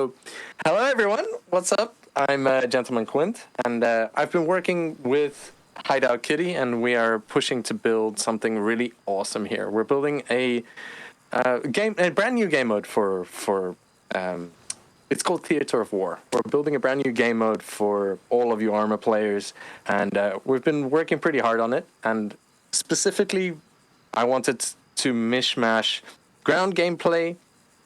Hello everyone, what's up? I'm Gentleman Quint, and I've been working with Hideout Kitty, and we are pushing to build something really awesome here. We're building a brand new game mode for it's called Theater of War. We're building a brand new game mode for all of you Arma players, and we've been working pretty hard on it. And specifically, I wanted to mishmash ground gameplay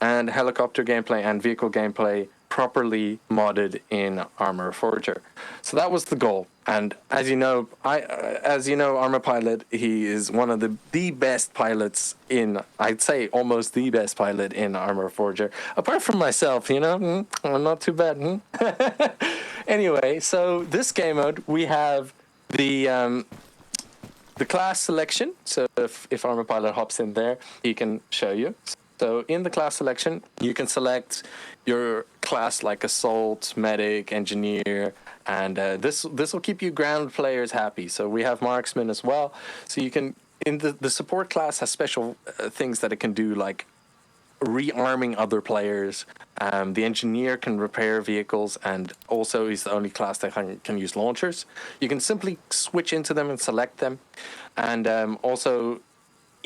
and helicopter gameplay and vehicle gameplay properly modded in Arma Reforger. So that was the goal. And as you know, Arma Pilot, he is one of the best pilots in, I'd say almost the best pilot in Arma Reforger. Apart from myself, I'm not too bad. Anyway, so this game mode, we have the class selection. So if Arma Pilot hops in there, he can show you. So in the class selection, you can select your class like Assault, Medic, Engineer, and this will keep you ground players happy. So we have Marksman as well. So you can, in the support class has special things that it can do, like rearming other players. The Engineer can repair vehicles, and also is the only class that can use launchers. You can simply switch into them and select them. And also,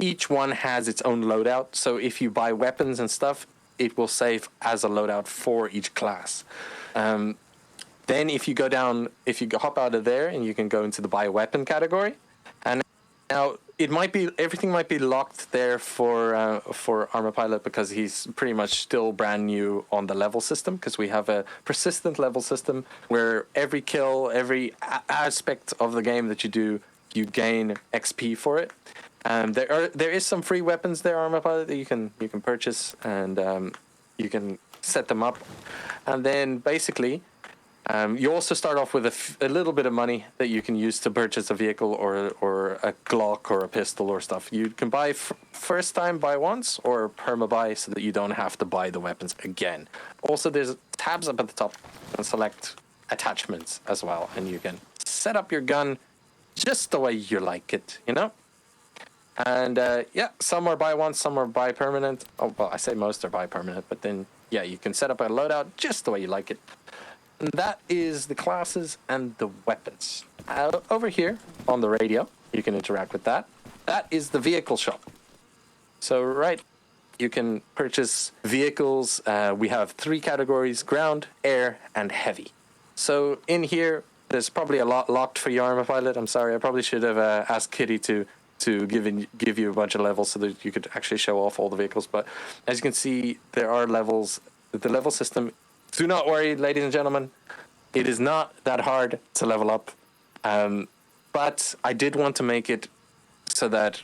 each one has its own loadout. So if you buy weapons and stuff, it will save as a loadout for each class. Then if you hop out of there, and you can go into the buy weapon category. And now everything might be locked there for Arma Pilot, because he's pretty much still brand new on the level system, because we have a persistent level system where every kill, every aspect of the game that you do, you gain XP for it. There is some free weapons there, Arma Pilot, that you can purchase, and you can set them up. And then basically, you also start off with a little bit of money that you can use to purchase a vehicle or a Glock or a pistol or stuff. You can buy first time, buy once, or perma buy, so that you don't have to buy the weapons again. Also, there's tabs up at the top, and select attachments as well, and you can set up your gun just the way you like it, And some are buy once, some are buy permanent. Oh, well, I say most are buy permanent, but then, you can set up a loadout just the way you like it. And that is the classes and the weapons. Over here on the radio, you can interact with that. That is the vehicle shop. So, you can purchase vehicles. We have 3 categories: ground, air, and heavy. So in here, there's probably a lot locked for your Arma Pilot. I'm sorry, I probably should have asked Kitty to give you a bunch of levels so that you could actually show off all the vehicles. But as you can see, there are levels. The level system, do not worry, ladies and gentlemen, it is not that hard to level up. But I did want to make it so that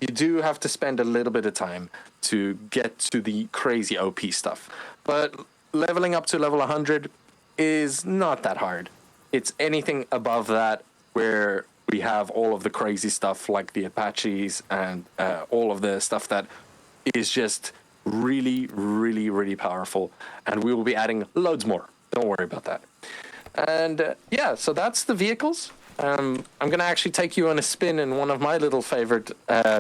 you do have to spend a little bit of time to get to the crazy OP stuff. But leveling up to level 100 is not that hard. It's anything above that where we have all of the crazy stuff like the Apaches and all of the stuff that is just really, really, really powerful. And we will be adding loads more. Don't worry about that. And so that's the vehicles. I'm going to actually take you on a spin in one of my little favorite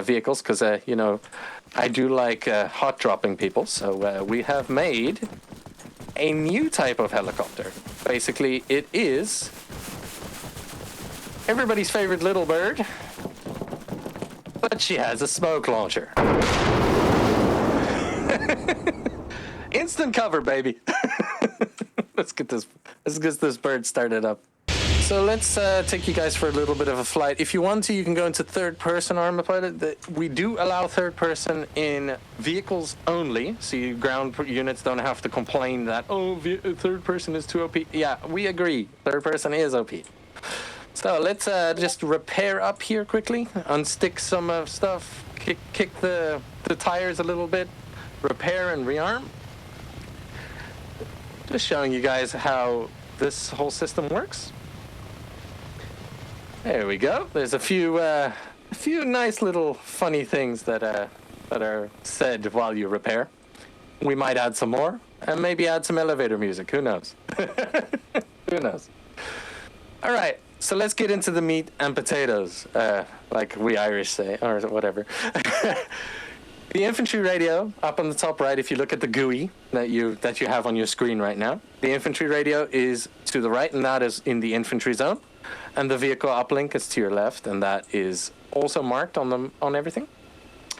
vehicles, because, I do like hot dropping people. So we have made a new type of helicopter. Basically, it is everybody's favorite little bird, but she has a smoke launcher. Instant cover, baby. Let's get this bird started up. So let's take you guys for a little bit of a flight. If you want to, you can go into third-person Arma Pilot. We do allow third-person in vehicles only, so you ground units don't have to complain that, third-person is too OP. Yeah, we agree. Third-person is OP. So let's just repair up here quickly, unstick some stuff, kick the tires a little bit, repair and rearm. Just showing you guys how this whole system works. There we go. There's a few nice little funny things that are said while you repair. We might add some more, and maybe add some elevator music. Who knows? Who knows? All right. So let's get into the meat and potatoes, like we Irish say, or whatever. The infantry radio up on the top right, if you look at the GUI that you have on your screen right now, the infantry radio is to the right, and that is in the infantry zone. And the vehicle uplink is to your left, and that is also marked on everything.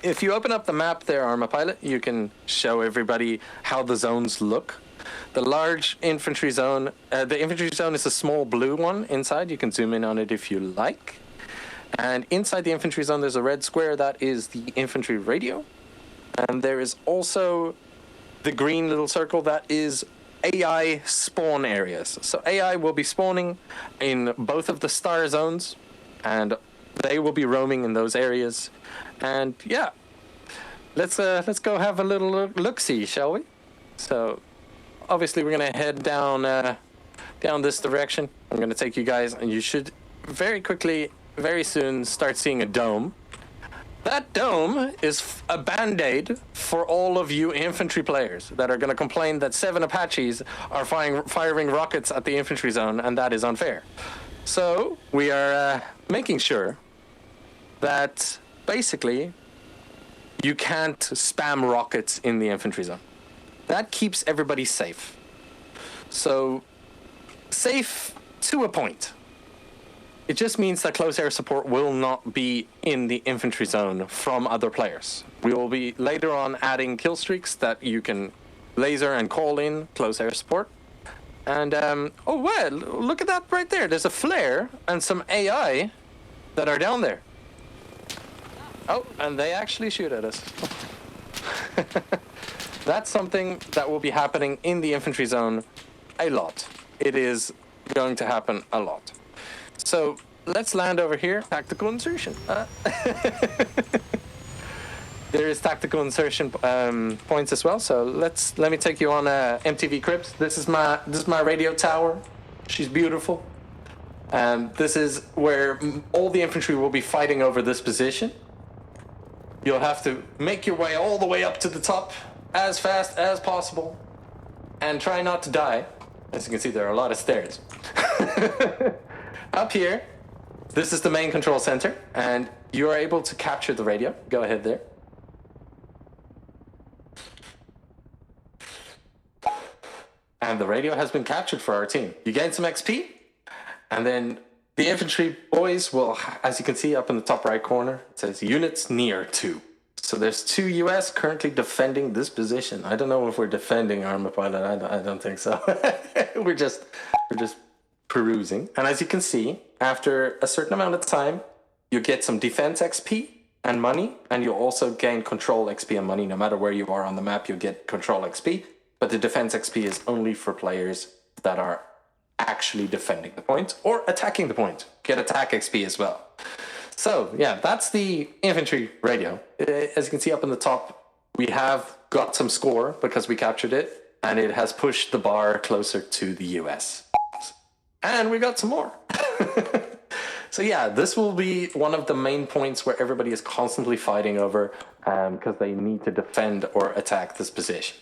If you open up the map there, Arma Pilot, you can show everybody how the zones look. The large infantry zone, the infantry zone is a small blue one inside. You can zoom in on it if you like. And inside the infantry zone, there's a red square. That is the infantry radio. And there is also the green little circle that is AI spawn areas. So AI will be spawning in both of the star zones, and they will be roaming in those areas. And yeah, let's go have a little look-see, shall we? So obviously we're gonna head down this direction. I'm gonna take you guys, and you should very quickly, very soon, start seeing a dome. That dome is a band-aid for all of you infantry players that are going to complain that 7 Apaches are firing rockets at the infantry zone, and that is unfair. So we are making sure that basically you can't spam rockets in the infantry zone. That keeps everybody safe. So safe to a point. It just means that close air support will not be in the infantry zone from other players. We will be later on adding kill streaks that you can laser and call in close air support. And, oh, well, look at that right there. There's a flare and some AI that are down there. Oh, and they actually shoot at us. That's something that will be happening in the infantry zone a lot. It is going to happen a lot. So let's land over here. Tactical insertion. There is tactical insertion points as well. So let me take you on MTV Cribs. This is my radio tower. She's beautiful. This is where all the infantry will be fighting over this position. You'll have to make your way all the way up to the top as fast as possible, and try not to die. As you can see, there are a lot of stairs. Up here, this is the main control center, and you are able to capture the radio. Go ahead there. And the radio has been captured for our team. You gain some XP, and then the infantry boys will, as you can see up in the top right corner, it says units near 2. So there's 2 US currently defending this position. I don't know if we're defending Arma Pilot. I don't think so. we're just perusing. And as you can see, after a certain amount of time, you get some defense XP and money, and you also gain control XP and money. No matter where you are on the map, you get control XP, but the defense XP is only for players that are actually defending the point or attacking the point. Get attack XP as well. So yeah, that's the infantry radio. As you can see up in the top, we have got some score because we captured it, and it has pushed the bar closer to the US. And we got some more. So yeah, this will be one of the main points where everybody is constantly fighting over because they need to defend or attack this position.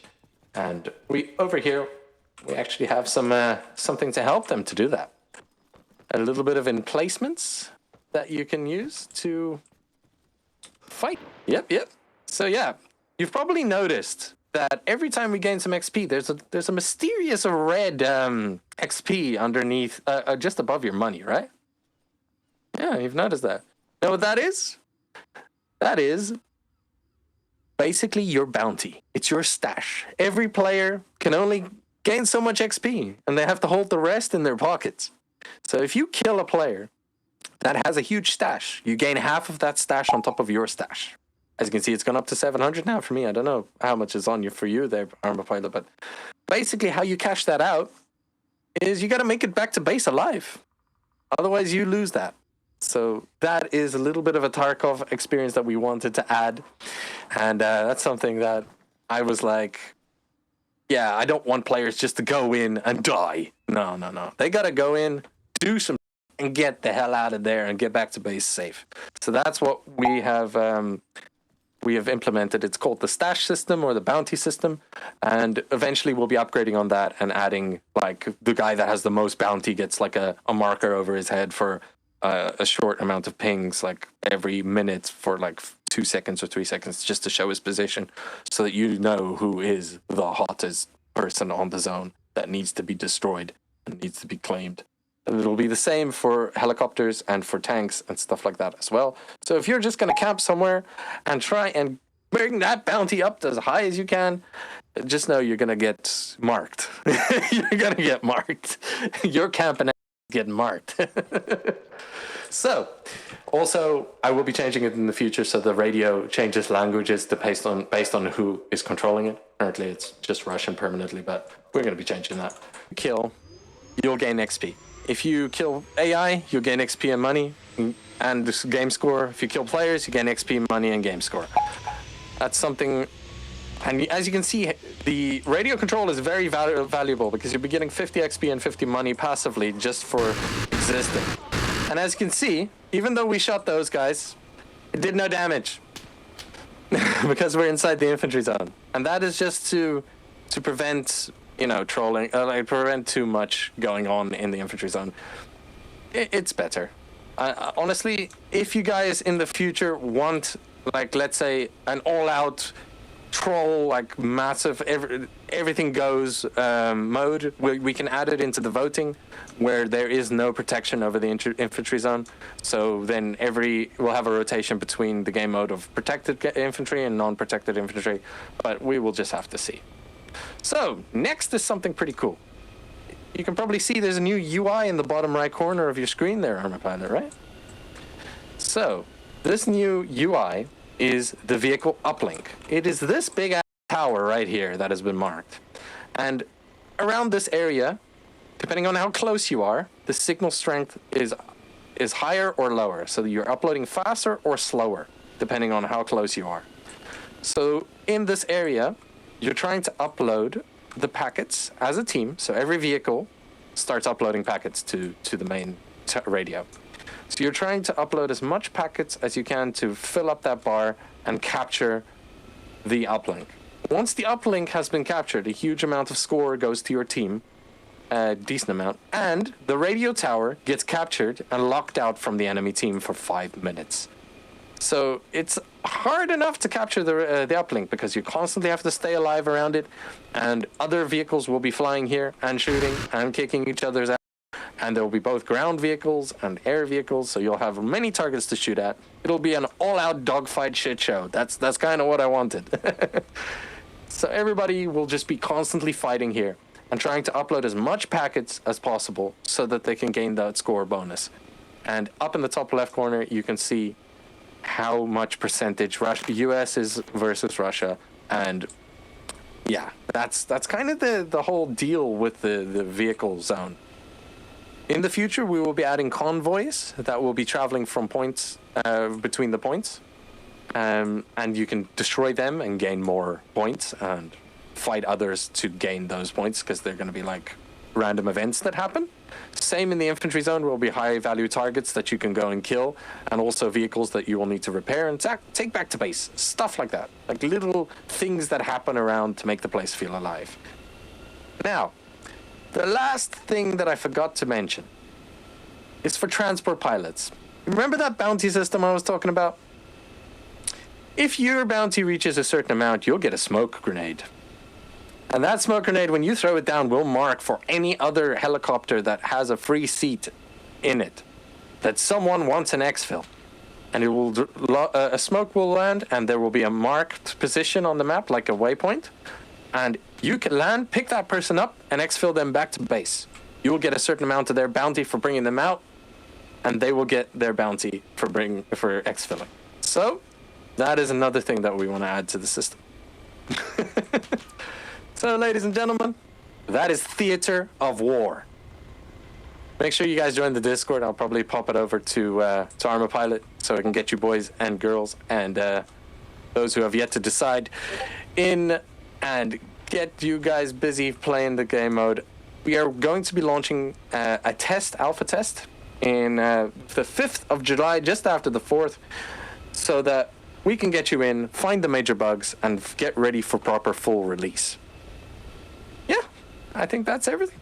And over here, we actually have something to help them to do that. A little bit of emplacements that you can use to fight. Yep. So yeah, you've probably noticed that every time we gain some XP, there's a mysterious red XP underneath, just above your money, right? Yeah, you've noticed that. Know what that is? That is basically your bounty. It's your stash. Every player can only gain so much XP, and they have to hold the rest in their pockets. So if you kill a player that has a huge stash, you gain half of that stash on top of your stash. As you can see, it's gone up to 700 now for me. I don't know how much is on you for you there, Arma Pilot, but basically how you cash that out is you got to make it back to base alive. Otherwise, you lose that. So that is a little bit of a Tarkov experience that we wanted to add. And that's something that I was like, yeah, I don't want players just to go in and die. No. They got to go in, do some and get the hell out of there and get back to base safe. So that's what we have implemented. It's called the stash system or the bounty system. And eventually we'll be upgrading on that and adding, like, the guy that has the most bounty gets like a marker over his head for a short amount of pings, like every minute for like 2 seconds or 3 seconds just to show his position so that you know who is the hottest person on the zone that needs to be destroyed and needs to be claimed. And it'll be the same for helicopters and for tanks and stuff like that as well. So if you're just going to camp somewhere and try and bring that bounty up as high as you can, just know you're going to get marked. You're going to get marked. Your camping getting marked. So, also, I will be changing it in the future so the radio changes languages based on who is controlling it. Currently, it's just Russian permanently, but we're going to be changing that. Kill, you'll gain XP. If you kill AI, you'll gain XP and money and game score. If you kill players, you gain XP, money, and game score. That's something. And as you can see, the radio control is very valuable because you'll be getting 50 XP and 50 money passively just for existing. And as you can see, even though we shot those guys, it did no damage because we're inside the infantry zone. And that is just to prevent, trolling, prevent too much going on in the infantry zone. It's better. Honestly, if you guys in the future want, let's say, an all-out troll, massive everything goes mode, we can add it into the voting where there is no protection over the infantry zone. So then we'll have a rotation between the game mode of protected infantry and non-protected infantry, but we will just have to see. So next is something pretty cool. You can probably see there's a new UI in the bottom right corner of your screen there, Arma Pilot, right? So this new UI is the vehicle uplink. It is this big ass tower right here that has been marked. And around this area, depending on how close you are, the signal strength is higher or lower. So you're uploading faster or slower, depending on how close you are. So in this area, you're trying to upload the packets as a team. So every vehicle starts uploading packets to the main radio. So you're trying to upload as much packets as you can to fill up that bar and capture the uplink. Once the uplink has been captured, a huge amount of score goes to your team, a decent amount, and the radio tower gets captured and locked out from the enemy team for 5 minutes. So it's hard enough to capture the uplink because you constantly have to stay alive around it, and other vehicles will be flying here and shooting and kicking each other's ass. And there will be both ground vehicles and air vehicles, so you'll have many targets to shoot at. It'll be an all-out dogfight shit show. That's kind of what I wanted. So everybody will just be constantly fighting here and trying to upload as much packets as possible so that they can gain that score bonus. And up in the top left corner, you can see how much percentage US is versus Russia. And yeah, that's kind of the whole deal with the vehicle zone. In the future, we will be adding convoys that will be traveling from points between the points. And you can destroy them and gain more points and fight others to gain those points because they're going to be like random events that happen. Same in the infantry zone, will be high value targets that you can go and kill, and also vehicles that you will need to repair and take back to base. Stuff like that. Like little things that happen around to make the place feel alive. Now, the last thing that I forgot to mention is for transport pilots. Remember that bounty system I was talking about? If your bounty reaches a certain amount, you'll get a smoke grenade. And that smoke grenade, when you throw it down, will mark for any other helicopter that has a free seat in it that someone wants an exfil. And it will a smoke will land, and there will be a marked position on the map, like a waypoint. And you can land, pick that person up, and exfil them back to base. You will get a certain amount of their bounty for bringing them out, and they will get their bounty for exfilling. So that is another thing that we want to add to the system. So, ladies and gentlemen, that is Theater of War. Make sure you guys join the Discord. I'll probably pop it over to Arma Pilot so I can get you boys and girls and those who have yet to decide in and get you guys busy playing the game mode. We are going to be launching a alpha test in the 5th of July, just after the 4th, so that we can get you in, find the major bugs, and get ready for proper full release. Yeah, I think that's everything.